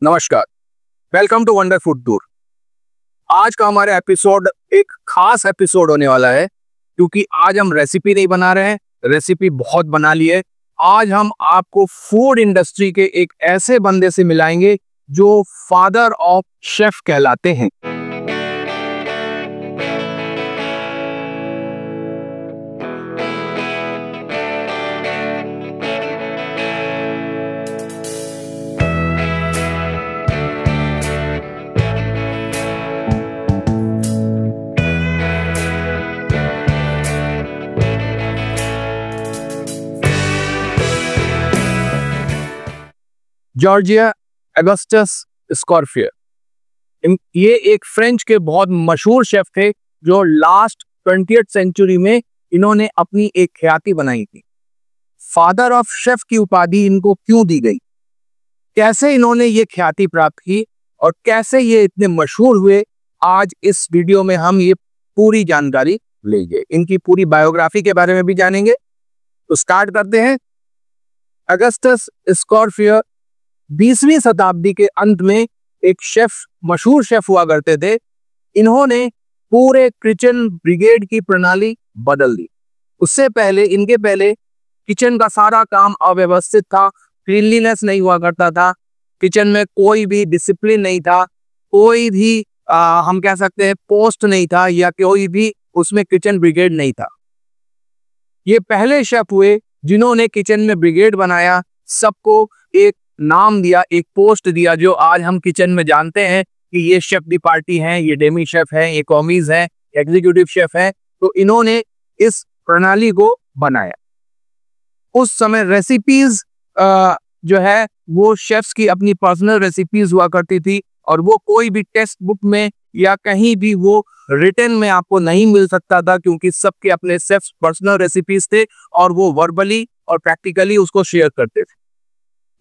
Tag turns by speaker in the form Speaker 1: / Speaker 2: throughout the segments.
Speaker 1: नमस्कार, welcome to wonder food tour. आज का हमारा एपिसोड एक खास एपिसोड होने वाला है क्योंकि आज हम रेसिपी नहीं बना रहे हैं, रेसिपी बहुत बना ली है। आज हम आपको फूड इंडस्ट्री के एक ऐसे बंदे से मिलाएंगे जो फादर ऑफ शेफ कहलाते हैं। जॉर्जिया अगस्टस स्कॉर्फियर, ये एक फ्रेंच के बहुत मशहूर शेफ थे जो लास्ट 20th सेंचुरी में इन्होंने अपनी एक ख्याति बनाई थी। फादर ऑफ शेफ की उपाधि इनको क्यों दी गई, कैसे इन्होंने ये ख्याति प्राप्त की और कैसे ये इतने मशहूर हुए, आज इस वीडियो में हम ये पूरी जानकारी लेंगे। इनकी पूरी बायोग्राफी के बारे में भी जानेंगे। तो स्टार्ट करते हैं। अगस्टस स्कॉर्फियर 20वीं शताब्दी के अंत में एक मशहूर शेफ हुआ करते थे। इन्होंने पूरे किचन ब्रिगेड की प्रणाली बदल दी। उससे पहले इनके पहले किचन का सारा काम अव्यवस्थित था, क्लीनलीनेस नहीं हुआ करता था, किचन में कोई भी डिसिप्लिन नहीं था, कोई भी हम कह सकते हैं पोस्ट नहीं था या कोई भी उसमें किचन ब्रिगेड नहीं था। ये पहले शेफ हुए जिन्होंने किचन में ब्रिगेड बनाया, सबको एक नाम दिया, एक पोस्ट दिया, जो आज हम किचन में जानते हैं कि ये शेफ दी पार्टी हैं, ये डेमी शेफ हैं, ये कॉमीज हैं, एग्जीक्यूटिव शेफ हैं। तो इन्होंने इस प्रणाली को बनाया। उस समय रेसिपीज जो है वो शेफ्स की अपनी पर्सनल रेसिपीज हुआ करती थी और वो कोई भी टेक्स्ट बुक में या कहीं भी वो रिटन में आपको नहीं मिल सकता था, क्योंकि सबके अपने शेफ्स पर्सनल रेसिपीज थे और वो वर्बली और प्रैक्टिकली उसको शेयर करते थे।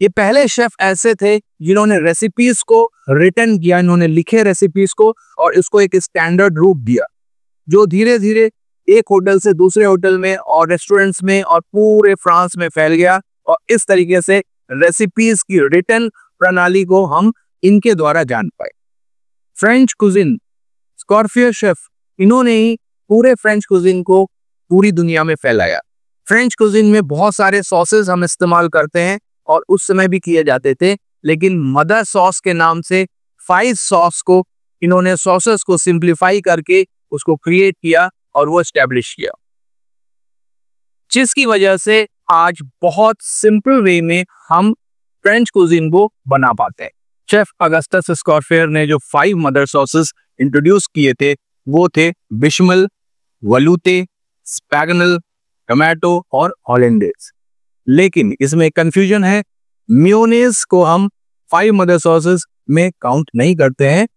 Speaker 1: ये पहले शेफ ऐसे थे जिन्होंने रेसिपीज को रिटन किया, इन्होंने लिखे रेसिपीज को और इसको एक स्टैंडर्ड रूप दिया, जो धीरे धीरे एक होटल से दूसरे होटल में और रेस्टोरेंट्स में और पूरे फ्रांस में फैल गया। और इस तरीके से रेसिपीज की रिटन प्रणाली को हम इनके द्वारा जान पाए। फ्रेंच कुजिन, स्कॉर्फियर शेफ, इन्होंने ही पूरे फ्रेंच कुजिन को पूरी दुनिया में फैलाया। फ्रेंच कुजिन में बहुत सारे सॉसेस हम इस्तेमाल करते हैं और उस समय भी किए जाते थे, लेकिन मदर सॉस के नाम से 5 सॉस को इन्होंने सॉसेस को सिंप्लीफाई करके उसको क्रिएट किया और वो एस्टेब्लिश किया, जिसकी वजह से आज बहुत सिंपल वे में हम फ्रेंच कुजिन को बना पाते हैं। शेफ अगस्टस स्कॉर्फियर ने जो 5 मदर सॉसेस इंट्रोड्यूस किए थे वो थे बिशमल, वलूते, स्पैगनल, टोमेटो और हॉलैंडेज। लेकिन इसमें कंफ्यूजन है, मेयोनेज को हम 5 मदर सॉसेस में काउंट नहीं करते हैं,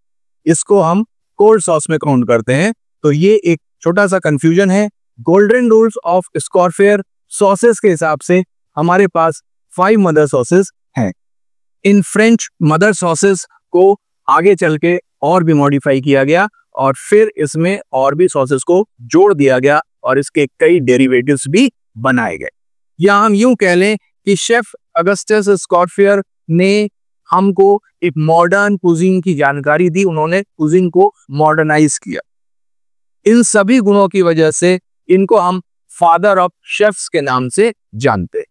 Speaker 1: इसको हम कोल्ड सॉस में काउंट करते हैं। तो ये एक छोटा सा कंफ्यूजन है। गोल्डन रूल्स ऑफ स्कॉर्फियर सॉसेस के हिसाब से हमारे पास 5 मदर सॉसेस हैं। इन फ्रेंच मदर सॉसेस को आगे चल के और भी मॉडिफाई किया गया और फिर इसमें और भी सॉसेस को जोड़ दिया गया और इसके कई डेरिवेटिव्स भी बनाए गए। या हम यूं कह लें कि शेफ अगस्टस स्कॉर्फियर ने हमको एक मॉडर्न कुजीन की जानकारी दी, उन्होंने कुजीन को मॉडर्नाइज किया। इन सभी गुणों की वजह से इनको हम फादर ऑफ शेफ्स के नाम से जानते हैं।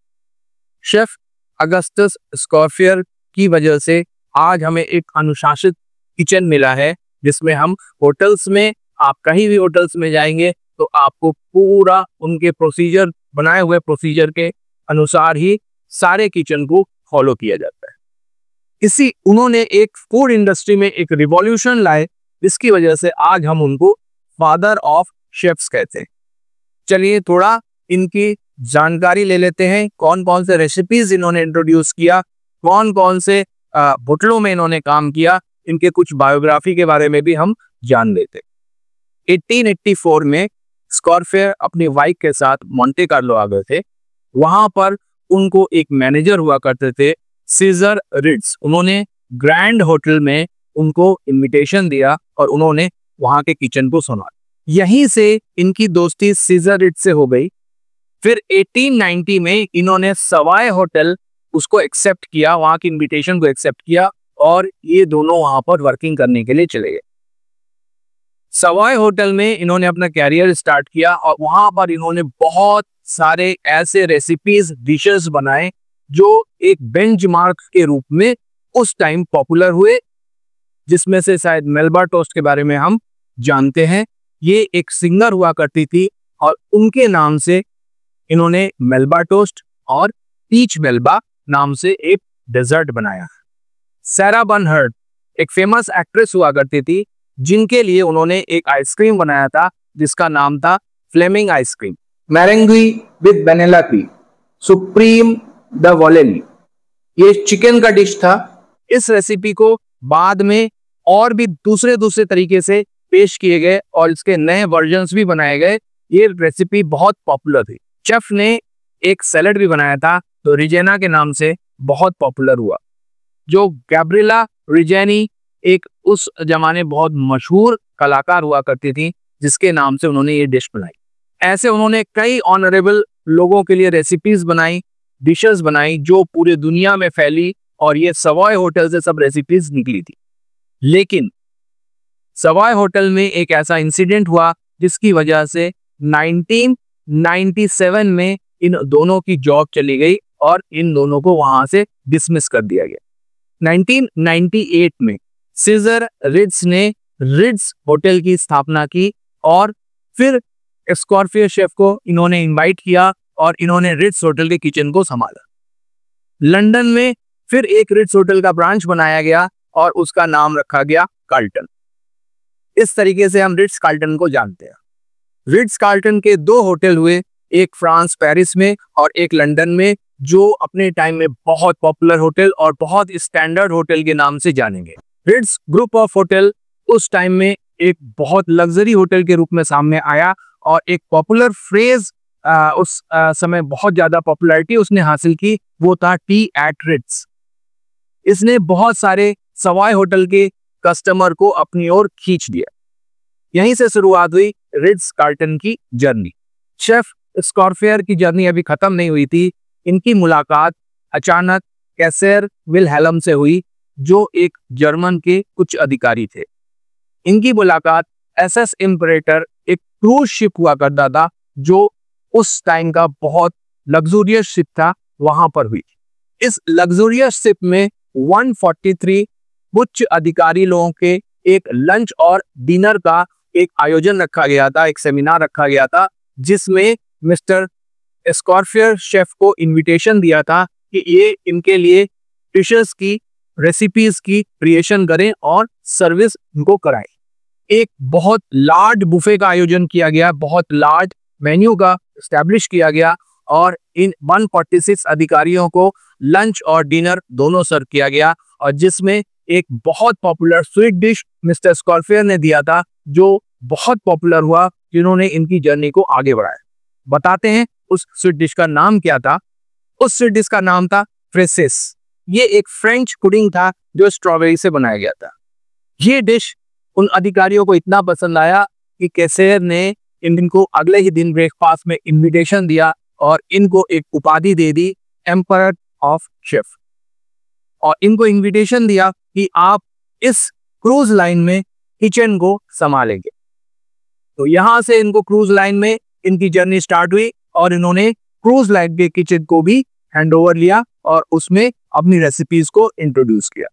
Speaker 1: शेफ अगस्टस स्कॉर्फियर की वजह से आज हमें एक अनुशासित किचन मिला है, जिसमें हम होटल्स में, आप कहीं भी होटल्स में जाएंगे तो आपको पूरा उनके प्रोसीजर, बनाए हुए प्रोसीजर के अनुसार ही सारे किचन को फॉलो किया जाता है। उन्होंने एक फूड इंडस्ट्री में एक रिवॉल्यूशन लाए, जिसकी वजह से आज हम उनको फादर ऑफ शेफ्स कहते हैं। चलिए थोड़ा इनकी जानकारी ले लेते हैं। कौन कौन से रेसिपीज इन्होंने इंट्रोड्यूस किया, कौन कौन से होटलों में इन्होंने काम किया, इनके कुछ बायोग्राफी के बारे में भी हम जान लेते। 1884 में स्कॉर्फियर अपनी वाइफ के साथ मोंटे कार्लो आ गए थे। वहां पर उनको एक मैनेजर हुआ करते थे, सीजर रिट्स। उन्होंने ग्रैंड होटल में उनको इनविटेशन दिया और उन्होंने वहां के किचन को सुना। यहीं से इनकी दोस्ती सीजर रिट्स से हो गई। फिर 1890 में इन्होंने सवाई होटल उसको एक्सेप्ट किया, वहां की इनविटेशन को एक्सेप्ट किया और ये दोनों वहां पर वर्किंग करने के लिए चले गए। सवाई होटल में इन्होंने अपना कैरियर स्टार्ट किया और वहां पर इन्होंने बहुत सारे ऐसे रेसिपीज, डिशेस बनाए जो एक बेंचमार्क के रूप में उस टाइम पॉपुलर हुए, जिसमें से शायद मेलबा टोस्ट के बारे में हम जानते हैं। ये एक सिंगर हुआ करती थी और उनके नाम से इन्होंने मेलबा टोस्ट और पीच मेलबा नाम से एक डेजर्ट बनाया। सैरा बर्नहार्ड एक फेमस एक्ट्रेस हुआ करती थी, जिनके लिए उन्होंने एक आइसक्रीम बनाया था जिसका नाम था फ्लेमिंग आइसक्रीम। मैरेंगी विद वेनिला थी, सुप्रीम द वॉलेली, ये चिकन का डिश था। इस रेसिपी को बाद में और भी दूसरे तरीके से पेश किए गए और इसके नए वर्जन्स भी बनाए गए। ये रेसिपी बहुत पॉपुलर थी। शेफ ने एक सैलेड भी बनाया था तो रिजेना के नाम से बहुत पॉपुलर हुआ। जो गैब्रिएला रिजेनी एक उस जमाने बहुत मशहूर कलाकार हुआ करती थी, जिसके नाम से उन्होंने ये डिश बनाई। ऐसे उन्होंने कई ऑनरेबल लोगों के लिए रेसिपीज बनाई, डिशेस बनाई जो पूरे दुनिया में फैली और ये सवाई होटल से सब रेसिपीज निकली थी। लेकिन सवाई होटल में एक ऐसा इंसिडेंट हुआ जिसकी वजह से 1997 में इन दोनों की जॉब चली गई और इन दोनों को वहां से डिसमिस कर दिया गया। 1998 में सीजर रिट्ज ने रिट्ज होटल की स्थापना की और फिर स्कॉर्पियो शेफ को इन्होंने इनवाइट किया और इन्होंने रिट्ज होटल के किचन को संभाला। लंदन में फिर एक रिट्ज होटल का ब्रांच बनाया गया और उसका नाम रखा गया कार्ल्टन। इस तरीके से हम रिट्ज कार्ल्टन को जानते हैं। रिट्ज कार्ल्टन के 2 होटल हुए, एक फ्रांस पेरिस में और एक लंदन में, जो अपने टाइम में बहुत पॉपुलर होटल और बहुत स्टैंडर्ड होटल के नाम से जाने गए। रिट्ज ग्रुप ऑफ होटल उस टाइम में एक बहुत लग्जरी होटल के रूप में सामने आया और एक पॉपुलर फ्रेज उस समय बहुत ज्यादा पॉपुलैरिटी उसने हासिल की, वो था टी एट रिट्ज। इसने बहुत सारे सवाई होटल के कस्टमर को अपनी ओर खींच दिया। यहीं से शुरुआत हुई रिट्ज कार्ल्टन की जर्नी। शेफ स्कॉर्फियर की जर्नी अभी खत्म नहीं हुई थी। इनकी मुलाकात अचानक कैसर विलहेल्म से हुई, जो एक जर्मन के उच्च अधिकारी थे। इनकी मुलाकात एसएस इंपरेटर एक क्रूज शिप हुआ करता था, जो उस टाइम का बहुत लग्जूरियस शिप था, वहां पर हुई। इस लग्जूरियस शिप में 143 उच्च अधिकारी लोगों के एक लंच और डिनर का एक आयोजन रखा गया था, एक सेमिनार रखा गया था, जिसमें मिस्टर स्कॉर्फियर शेफ को इनविटेशन दिया था कि ये इनके लिए डिशेस की, रेसिपीज की क्रिएशन करें और सर्विस इनको कराएं। एक बहुत लार्ज बुफे का आयोजन किया गया, बहुत लार्ज मेन्यू का एस्टैब्लिश किया गया और इन 146 अधिकारियों को लंच और डिनर दोनों सर्व किया गया, और जिसमें एक बहुत पॉपुलर स्वीट डिश मिस्टर स्कॉर्फियर ने दिया था, जो बहुत पॉपुलर हुआ, जिन्होंने इनकी जर्नी को आगे बढ़ाया। बताते हैं उस स्वीट डिश का नाम क्या था। उस स्वीट डिश का नाम था फ्रेसेस। ये एक फ्रेंच पुडिंग था जो स्ट्रॉबेरी से बनाया गया था। ये डिश उन अधिकारियों को इतना पसंद आया कि कैसर ने इनको अगले ही दिन ब्रेकफास्ट में इनविटेशन दिया और इनको एक उपाधि दे दी, एम्परर ऑफ शेफ, और इनको इनविटेशन दिया कि आप इस क्रूज लाइन में किचन को संभालेंगे। तो यहां से इनको क्रूज लाइन में इनकी जर्नी स्टार्ट हुई और इन्होंने क्रूज लाइन के किचन को भी हैंडओवर लिया और उसमें अपनी रेसिपीज को इंट्रोड्यूस किया।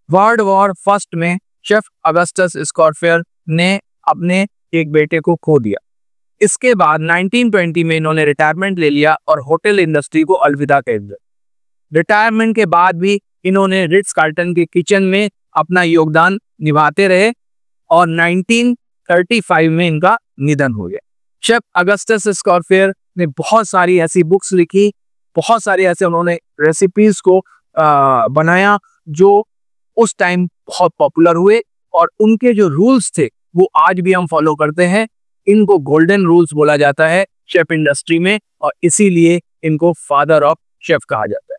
Speaker 1: वर्ल्ड वॉर फर्स्ट में शेफ अगस्टस स्कॉर्फियर ने अपने एक बेटे को खो दिया। इसके बाद 1920 में इन्होंने रिटायरमेंट ले लिया और होटल इंडस्ट्री को अलविदा कह दिया। रिटायरमेंट के बाद भी इन्होंने रिट्ज कार्ल्टन के किचन में अपना योगदान निभाते रहे और 1935 में इनका निधन हो गया। शेफ अगस्टस स्कॉर्फियर ने बहुत सारी ऐसी बुक्स लिखी, बहुत सारी ऐसे उन्होंने रेसिपीज को बनाया जो उस टाइम बहुत पॉपुलर हुए, और उनके जो रूल्स थे वो आज भी हम फॉलो करते हैं। इनको गोल्डन रूल्स बोला जाता है शेफ इंडस्ट्री में, और इसीलिए इनको फादर ऑफ शेफ कहा जाता है।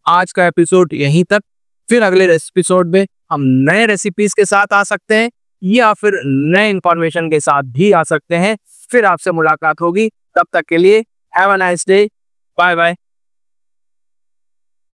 Speaker 1: आज का एपिसोड यहीं तक। फिर अगले एपिसोड में हम नए रेसिपीज के साथ आ सकते हैं या फिर नए इंफॉर्मेशन के साथ भी आ सकते हैं। फिर आपसे मुलाकात होगी। तब तक के लिए have a nice day, bye bye.